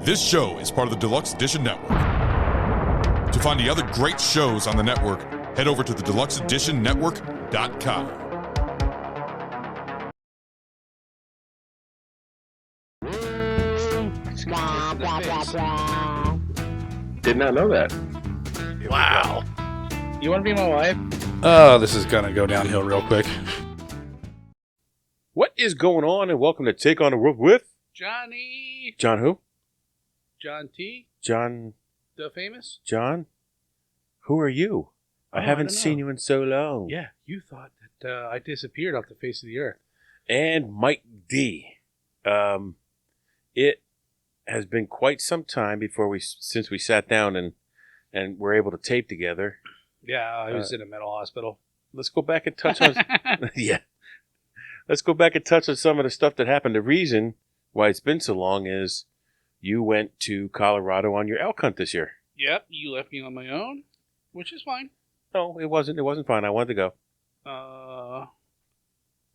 This show is part of the Deluxe Edition Network. To find the other great shows on the network, head over to the deluxeeditionnetwork.com. Did not know that. Wow. You want to be my wife? Oh, this is going to go downhill real quick. What is going on, and welcome to Take on the World with Johnny. John who? John T. John. The famous? John? Who are you? I haven't don't seen know. you in so long. Yeah, you thought that I disappeared off the face of the earth. And Mike D. It has been quite some time since we sat down and were able to tape together. Yeah, I was in a mental hospital. Let's go back and touch on Let's go back and touch on some of the stuff that happened. The reason why it's been so long is you went to Colorado on your elk hunt this year. Yep, you left me on my own, which is fine. No, it wasn't. It wasn't fine. I wanted to go.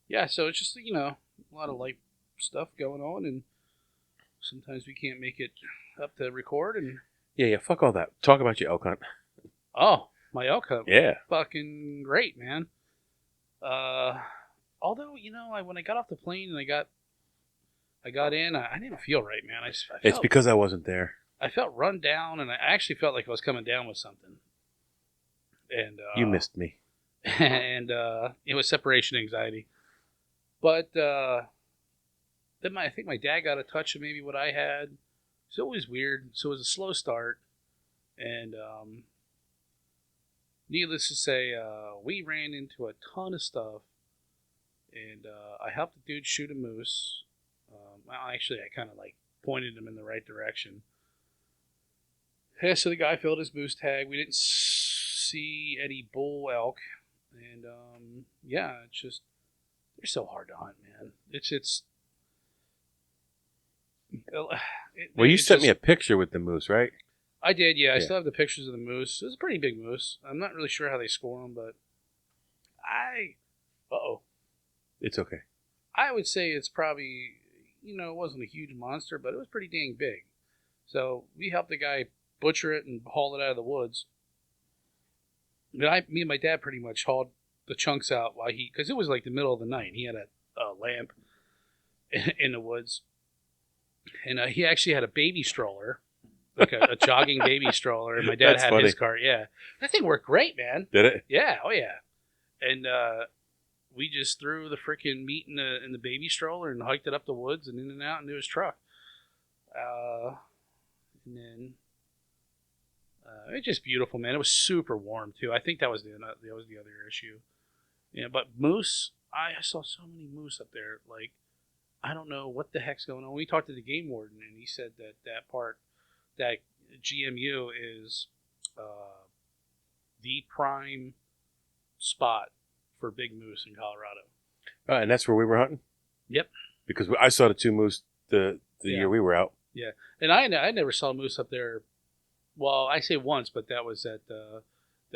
Yeah, so it's just, a lot of life stuff going on, and sometimes we can't make it up to record, and... Yeah, fuck all that. Talk about your elk hunt. Oh, my elk hunt. Yeah. Fucking great, man. Although, when I got off the plane and I got in, I didn't feel right, man. It's because I wasn't there. I felt run down, and I actually felt like I was coming down with something. And you missed me. And it was separation anxiety. But then I think my dad got a touch of maybe what I had. So it was weird. So it was a slow start. And needless to say, we ran into a ton of stuff. And I helped the dude shoot a moose. Well, actually, I kind of pointed him in the right direction. Yeah, so the guy filled his moose tag. We didn't see any bull elk. And yeah, it's just, they're so hard to hunt, man. Well, you sent me a picture with the moose, right? I did, yeah. I still have the pictures of the moose. It was a pretty big moose. I'm not really sure how they score them, but uh-oh. It's okay. I would say it's probably, it wasn't a huge monster, but it was pretty dang big. So we helped the guy butcher it and haul it out of the woods. Me and my dad pretty much hauled the chunks out because it was like the middle of the night. He had a lamp in the woods. And he actually had a baby stroller, like a jogging baby stroller. And my dad That's had funny. his cart. Yeah. That thing worked great, man. Did it? Yeah. Oh, yeah. And we just threw the freaking meat in the baby stroller and hiked it up the woods and in and out into his truck. And then it's just beautiful, man. It was super warm too. I think that was the other issue. Yeah, but moose, I saw so many moose up there. Like, I don't know what the heck's going on. We talked to the game warden, and he said that GMU is the prime spot for big moose in Colorado. And that's where we were hunting? Yep. Because I saw the two moose the year we were out. Yeah. And I never saw moose up there. Well, I say once, but that was at that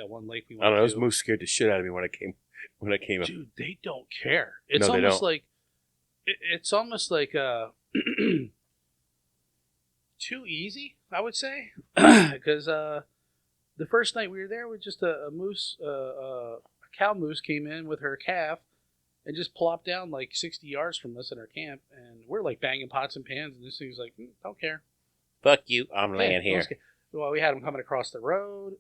one lake we went to. I don't know. Those moose scared the shit out of me when I came up. Dude, they don't care. It's No, they almost don't. like it's almost like too easy, I would say, because the first night we were there, with just a moose, a cow moose came in with her calf and just plopped down like 60 yards from us in our camp, and we're like banging pots and pans, and this thing's like, don't care. Fuck you. I'm laying Yeah, here. Well, we had them coming across the road.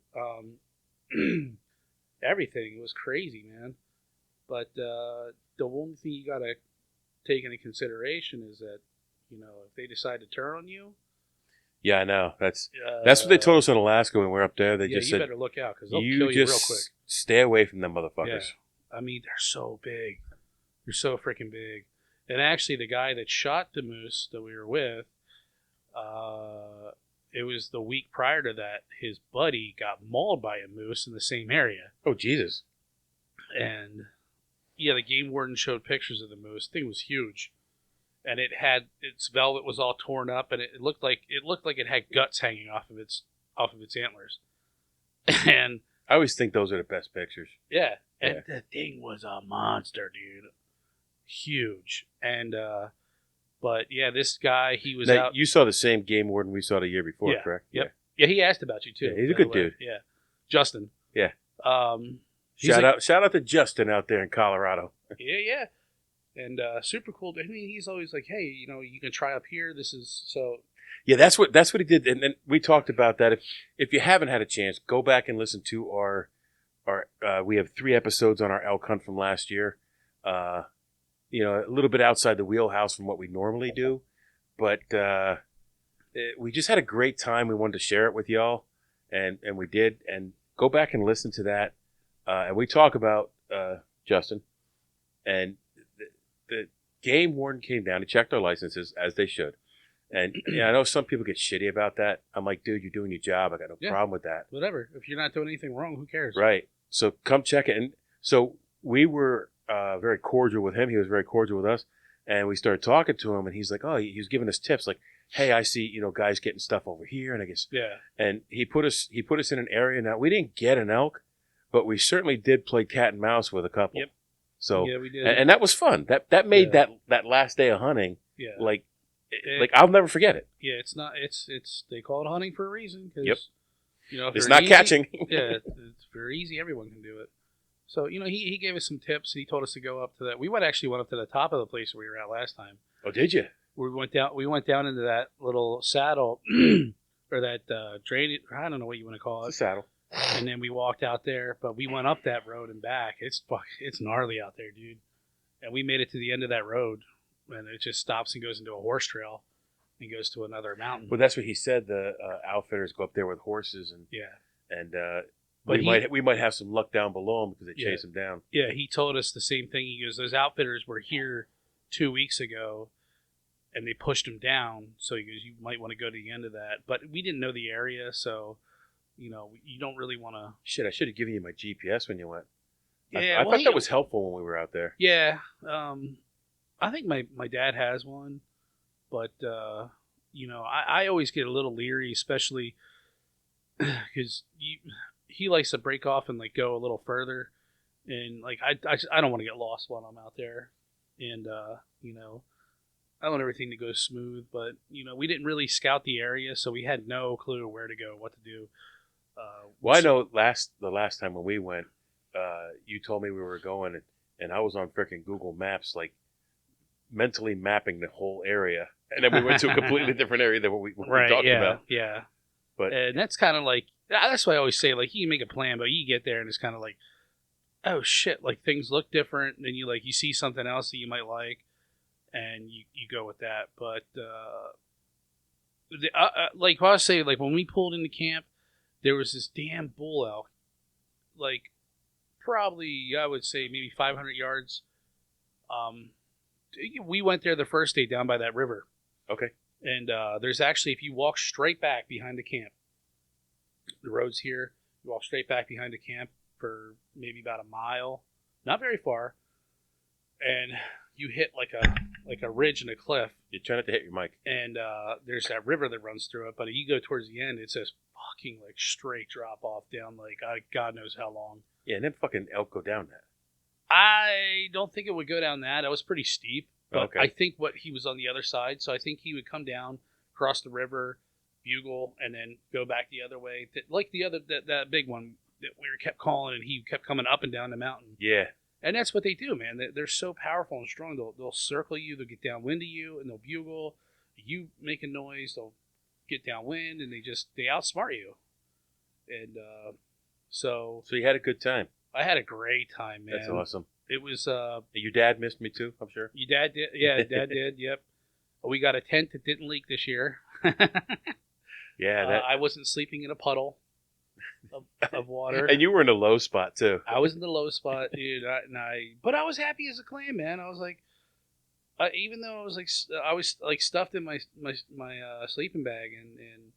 Everything. It was crazy, man. But the one thing you got to take into consideration is that, if they decide to turn on you. Yeah, I know. That's what they told us in Alaska when we were up there. They just you said, better look out because they'll kill you real quick. Stay away from them motherfuckers. Yeah. I mean, they're so big. They're so freaking big. And actually, the guy that shot the moose that we were with, it was the week prior to that, his buddy got mauled by a moose in the same area. Oh, Jesus. And, yeah, the game warden showed pictures of the moose. The thing was huge. And its velvet was all torn up, and it looked like it had guts hanging off of its antlers. And I always think those are the best pictures. yeah, and the thing was a monster, dude. Huge. And But yeah, this guy, he was Now, out. you saw the same game warden we saw the year before, Yeah, correct? yep. Yeah, he asked about you too. Yeah, he's a by the good way. dude. Yeah, Justin. Yeah. He's Shout out to Justin out there in Colorado. Yeah. And super cool. I mean, he's always like, hey, you can try up here. This is so. Yeah, that's what he did, and we talked about that. If you haven't had a chance, go back and listen to our we have 3 episodes on our elk hunt from last year. A little bit outside the wheelhouse from what we normally do, but we just had a great time. We wanted to share it with y'all, and we did. And go back and listen to that. And we talk about Justin, and the game warden came down and checked our licenses as they should. And I know some people get shitty about that. I'm like, dude, you're doing your job. I got no problem with that. Whatever. If you're not doing anything wrong, who cares? Right. So come check it. And so we were very cordial with him. He was very cordial with us. And we started talking to him, and he's like, oh, he was giving us tips like, hey, I see, guys getting stuff over here, and I guess And he put us in an area. Now we didn't get an elk, but we certainly did play cat and mouse with a couple. Yep. So yeah, we did. and that was fun. That made that last day of hunting like I'll never forget it. Yeah, it's not. It's they call it hunting for a reason. Cause, Yep. If It's they're not easy, catching. Yeah, it's very easy. Everyone can do it. So he gave us some tips. He told us to go up to that. We went up to the top of the place where we were at last time. Oh, did you? We went down into that little saddle or that drain. I don't know what you want to call It's it. a saddle. And then we walked out there, but we went up that road and back. It's gnarly out there, dude. And we made it to the end of that road, and it just stops and goes into a horse trail and goes to another mountain. Well, that's what he said. The outfitters go up there with horses, and But we might have some luck down below him because they chase him down. Yeah, he told us the same thing. He goes, those outfitters were here 2 weeks ago, and they pushed him down. So he goes, you might want to go to the end of that. But we didn't know the area, so you don't really want to. Shit, I should have given you my GPS when you went. Yeah, I thought that was helpful when we were out there. Yeah, I think my dad has one, but I always get a little leery, especially because he likes to break off and like go a little further, and like I don't want to get lost while I'm out there, and I want everything to go smooth, but we didn't really scout the area, so we had no clue where to go, what to do. Well, I know the last time when we went, you told me we were going, and I was on freaking Google Maps, like mentally mapping the whole area, and then we went to a completely different area than what we talked about. Yeah. But And that's kind of like, that's why I always say, like, you can make a plan, but you get there and it's kind of like, oh shit, like things look different, and then you see something else that you might like, and you go with that. But like I was saying, like when we pulled into camp, there was this damn bull elk, like probably I would say maybe 500 yards. We went there the first day down by that river. Okay. And there's actually, if you walk straight back behind the camp, the road's here. You walk straight back behind the camp for maybe about a mile, not very far, and you hit like a ridge and a cliff. You're trying not to hit your mic. And there's that river that runs through it. But you go towards the end, it's this fucking like straight drop off down like God knows how long. Yeah, and then fucking elk go down that. I don't think it would go down that. That was pretty steep. But Okay. I think he was on the other side, so I think he would come down, cross the river, bugle, and then go back the other way. Like the other that big one that we kept calling, and he kept coming up and down the mountain. Yeah. And that's what they do, man. They're so powerful and strong. They'll circle you, they'll get downwind of you, and they'll bugle. You make a noise, they'll get downwind, and they outsmart you. And so you had a good time. I had a great time, man. That's awesome. It was. Your dad missed me too, I'm sure. Your dad did, yeah. Dad did, yep. We got a tent that didn't leak this year. Yeah, I wasn't sleeping in a puddle of water. And you were in a low spot too. I was in the low spot, dude. But I was happy as a clam, man. I was like, even though I was stuffed in my sleeping bag, and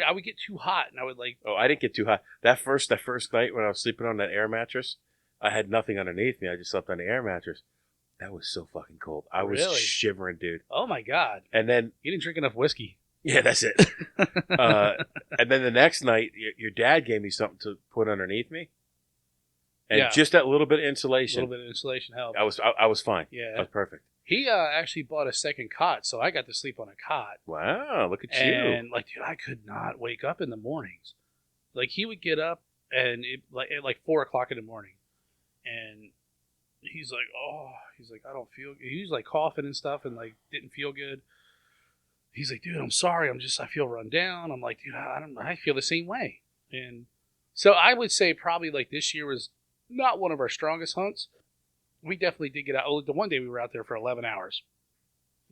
I would get too hot, and I would like. Oh, I didn't get too hot. That first night when I was sleeping on that air mattress, I had nothing underneath me. I just slept on the air mattress. That was so fucking cold. I was Really? shivering, dude. Oh my god! And then You didn't drink enough whiskey. yeah, that's it. And then the next night, your dad gave me something to put underneath me, And just that little bit of insulation. A little bit of insulation helped. I was fine. Yeah. I was perfect. He actually bought a second cot, so I got to sleep on a cot. Wow, look at you. And like, dude, I could not wake up in the mornings. Like, he would get up and at like 4:00 in the morning, and he's like, I don't feel. He was like coughing and stuff, and like didn't feel good. He's like, dude, I'm sorry. I feel run down. I'm like, dude, I feel the same way. And so I would say probably like this year was not one of our strongest hunts. We definitely did get out. Oh, the one day we were out there for 11 hours.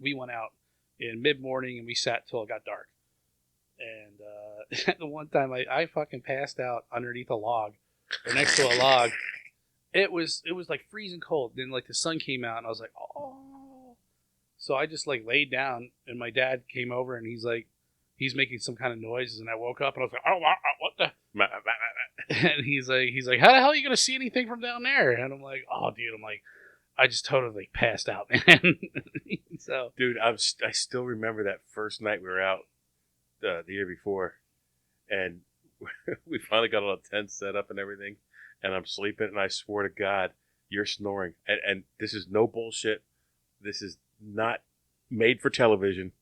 We went out in mid-morning and we sat till it got dark. And the one time I fucking passed out underneath a log or next to a log. It was like freezing cold. Then like the sun came out and I was like, oh. So I just like laid down and my dad came over and he's making some kind of noises and I woke up and I was like, oh, what the? And he's like, how the hell are you gonna see anything from down there? And I'm like, oh, dude, I just totally passed out, man. So, dude, I still remember that first night we were out the year before, and we finally got all the tents set up and everything, and I'm sleeping, and I swear to God, you're snoring, and this is no bullshit. This is not made for television.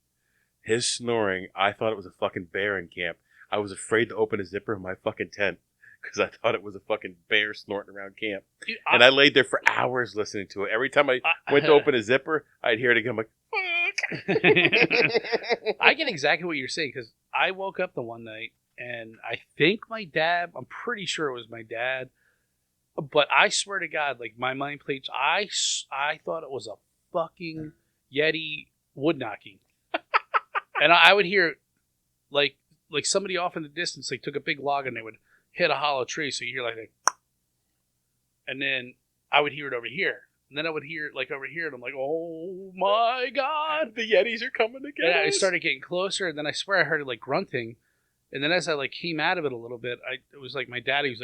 His snoring, I thought it was a fucking bear in camp. I was afraid to open a zipper in my fucking tent because I thought it was a fucking bear snorting around camp. Dude, and I laid there for hours listening to it. Every time I went to open a zipper, I'd hear it again. I'm like, fuck. I get exactly what you're saying because I woke up the one night and I think I'm pretty sure it was my dad, but I swear to God, like my mind played, I thought it was a fucking Yeti wood knocking. And I would hear like somebody off in the distance, like took a big log and they would hit a hollow tree. So you hear like, and then I would hear it over here. And then I would hear it like over here. And I'm like, oh my God, the Yetis are coming to get us. And I started getting closer. And then I swear I heard it like grunting. And then as I like came out of it a little bit, it was like my daddy was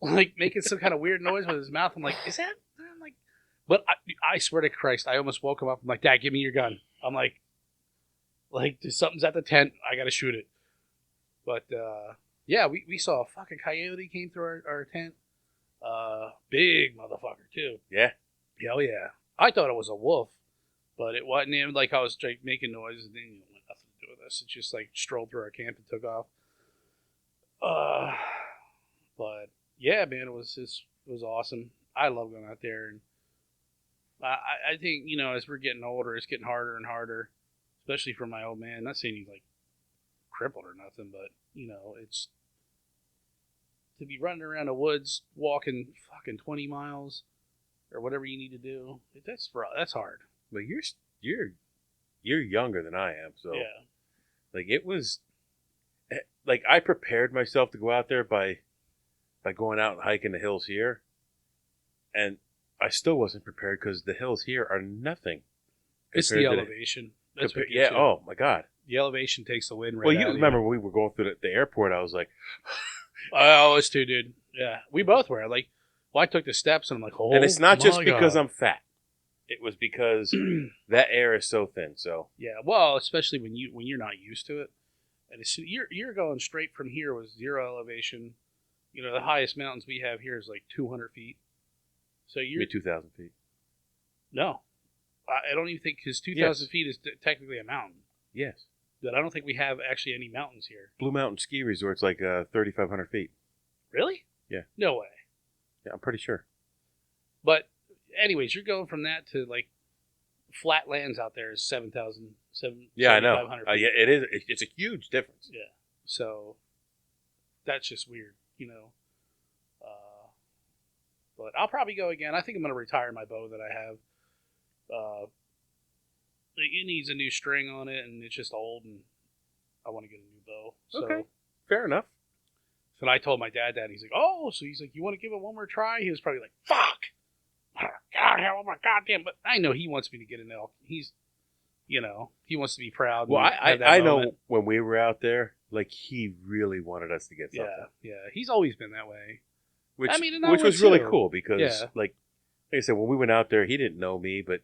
like making some kind of weird noise with his mouth. I'm like, is that? I'm like, but I swear to Christ, I almost woke him up. I'm like, Dad, give me your gun. I'm like something's at the tent. I got to shoot it. But, yeah, we saw a fucking coyote came through our tent. Big motherfucker, too. Yeah. Hell yeah. I thought it was a wolf, but it wasn't even like I was like, making noises. And then nothing to do with this. It just like strolled through our camp and took off. But yeah, man, it was awesome. I love going out there. And I think, as we're getting older, it's getting harder and harder, especially for my old man. Not saying he's like crippled or nothing, but it's to be running around the woods, walking fucking 20 miles or whatever you need to do. That's hard. But you're younger than I am, so yeah. Like it was, like I prepared myself to go out there by going out and hiking the hills here, and I still wasn't prepared because the hills here are nothing. It's the elevation. That's what yeah. Oh my God. The elevation takes the wind right Well, out you of remember when we were going through the airport, I was like... oh, it's too, dude. Yeah, we both were. Like, I took the steps, and I'm like, oh, and it's not just God. because I'm fat. It was because that air is so thin, so... Yeah, well, especially when you're not used to it. And you're going straight from here with zero elevation. The highest mountains we have here is like 200 feet. So you're... 2,000 feet. No. I don't even think, because 2,000 feet is technically a mountain. Yes. But I don't think we have actually any mountains here. Blue Mountain Ski Resort's like 3,500 feet. Really? Yeah. No way. Yeah, I'm pretty sure. But anyways, you're going from that to like flat lands out there is 7,000. Yeah, I know. Feet. Yeah, it is. It's a huge difference. Yeah. So that's just weird, But I'll probably go again. I think I'm going to retire my bow that I have. It needs a new string on it, and it's just old, and I want to get a new bow. So, okay, fair enough. So I told my dad that. He's like, oh, so he's like, you want to give it one more try? He was probably like, fuck. God, oh my goddamn. But I know he wants me to get an elk. He's, he wants to be proud. Well, I know when we were out there, like, he really wanted us to get something. Yeah. He's always been that way. Which which was really cool because, like I said, when we went out there, he didn't know me, but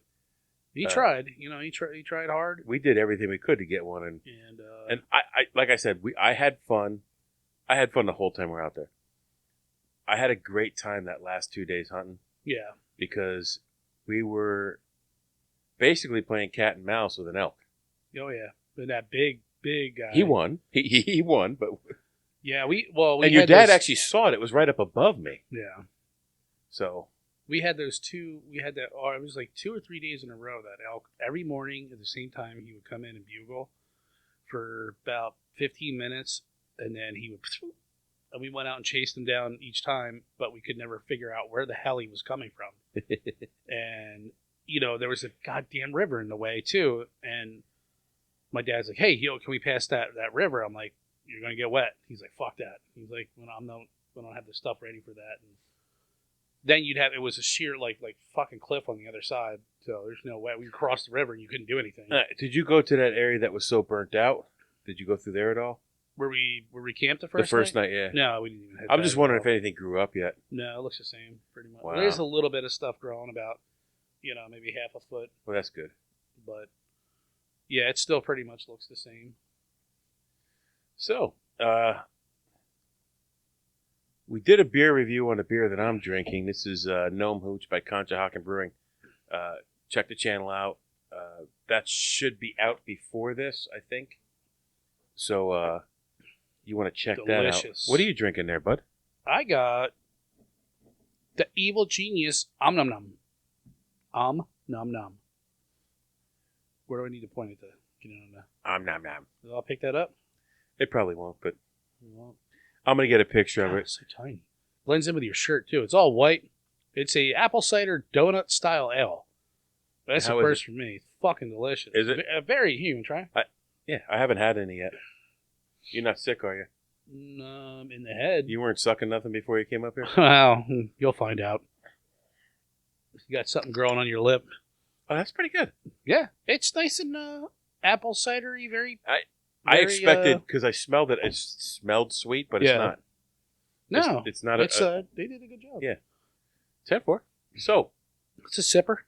he tried. He tried hard. We did everything we could to get one, and I like I said, I had fun. I had fun the whole time we were out there. I had a great time that last 2 days hunting Yeah. because we were basically playing cat and mouse with an elk. Oh yeah. But that big guy. He won. He won, but Yeah. We and your had dad those- actually saw it. It was right up above me. Yeah. So We had those two. We had that. Oh, it was like 2 or 3 days in a row. That elk every morning at the same time he would come in and bugle for about 15 minutes, and then he would. And we went out and chased him down each time, but we could never figure out where the hell he was coming from. And there was a goddamn river in the way too. And my dad's like, "Hey, can we pass that river?" I'm like, "You're gonna get wet." He's like, "Fuck that." He's like, "We don't have the stuff ready for that." And then it was a sheer like fucking cliff on the other side, so there's no way we could cross the river and you couldn't do anything. did you go to that area that was so burnt out? Did you go through there at all? Were we camped the The first first night? night, yeah. No, we didn't even hit I'm that just at wondering all. if anything grew up yet. No, it looks the same pretty much. Wow. There's a little bit of stuff growing about, maybe half a foot, Well, that's good. but yeah, it still pretty much looks the same. So, we did a beer review on a beer that I'm drinking. This is Gnome Hooch by Conshohocken Brewing. Check the channel out. That should be out before this, I think. So, you want to check that out. Delicious. What are you drinking there, bud? I got the Evil Genius Num Num. Num Num. Where do I need to point it to? Get it on Nom nom. the... I'll pick that up. It probably won't, but Well, I'm going to get a picture of God, it. it's so tiny. Blends in with your shirt too. It's all white. It's a apple cider donut style ale. That's How a is first for me. It's fucking delicious. Is it? Very human? Try. Yeah, I haven't had any yet. You're not sick, are you? In the head. You weren't sucking nothing before you came up here? Well, you'll find out. You got something growing on your lip. Oh, that's pretty good. Yeah, it's nice and apple cidery. I very, expected, because I smelled it, it smelled sweet, but it's Yeah. not. No, It's not it's they did a good job. Yeah. 10-4. So, It's a sipper.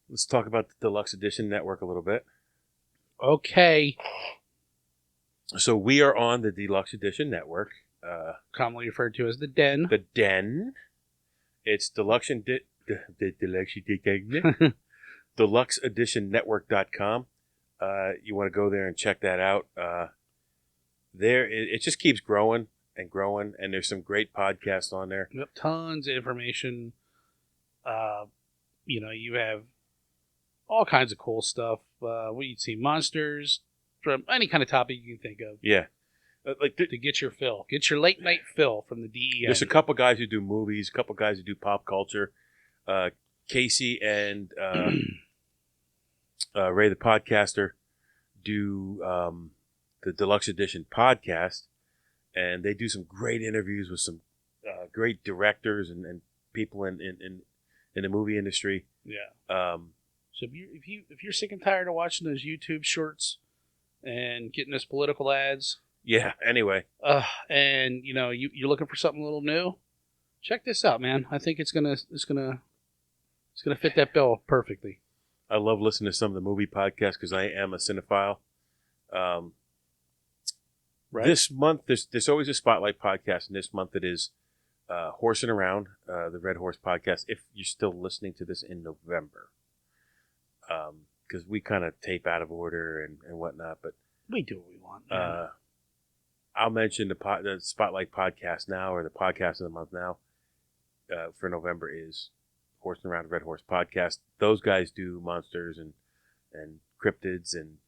let's talk about the Deluxe Edition Network a little bit. Okay. So, we are on the Deluxe Edition Network. Commonly referred to as the Den. The Den. It's deluxeeditionnetwork.com. You want to go there and check that out. It just keeps growing and growing, and there's some great podcasts on there. Yep, tons of information. You have all kinds of cool stuff. What you'd see, monsters from any kind of topic you can think of. Yeah. To get your fill, get your late night fill from the DEN. There's a couple guys who do movies, a couple guys who do pop culture. Casey and Ray the Podcaster do the Deluxe Edition podcast, and they do some great interviews with some great directors and people in the movie industry. Yeah. So if you're sick and tired of watching those YouTube shorts and getting those political ads, yeah. Anyway, and you're looking for something a little new, check this out, man. I think it's gonna fit that bill perfectly. I love listening to some of the movie podcasts because I am a cinephile. Right. This month, there's always a Spotlight podcast, and this month it is Horsing Around, the Red Horse podcast, if you're still listening to this in November. Because we kind of tape out of order and whatnot, but We do what we want. Man. I'll mention the Spotlight podcast now, or the podcast of the month now, for November is Horsing Around, the Red Horse podcast. Those guys do monsters and cryptids and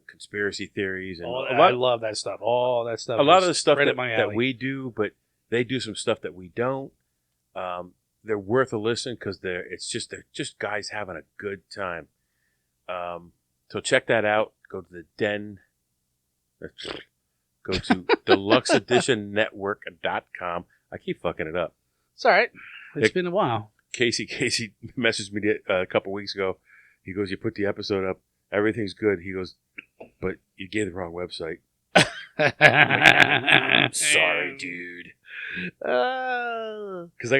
conspiracy theories and I love that stuff. All that stuff. a lot is of the stuff right that, up my that alley. we do, but they do some stuff that we don't. They're worth a listen because they're just guys having a good time. So check that out. Go to the Den. Go to deluxeeditionnetwork.com. I keep fucking it up. It's all right. It's It- been a while. Casey messaged me a couple weeks ago. He goes, "You put the episode up. Everything's good." He goes, "But you gave the wrong website." Sorry, dude. Because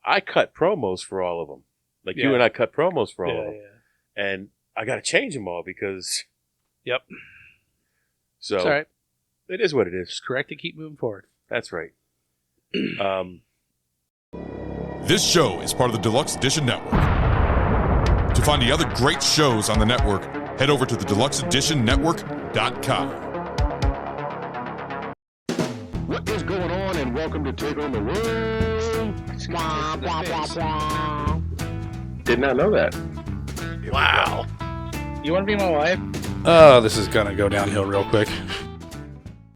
I cut promos for all of them. Like you Yeah. and I cut promos for all of Yeah, them, yeah. and I got to change them all because. Yep. So It's all right. it is what it is. Just correct it. Keep moving forward. That's right. This show is part of the Deluxe Edition Network. To find the other great shows on the network, head over to the deluxeeditionnetwork.com. What is going on, and welcome to Take on the World. Did not know that. Wow. You want to be my wife? Oh, this is gonna go downhill real quick.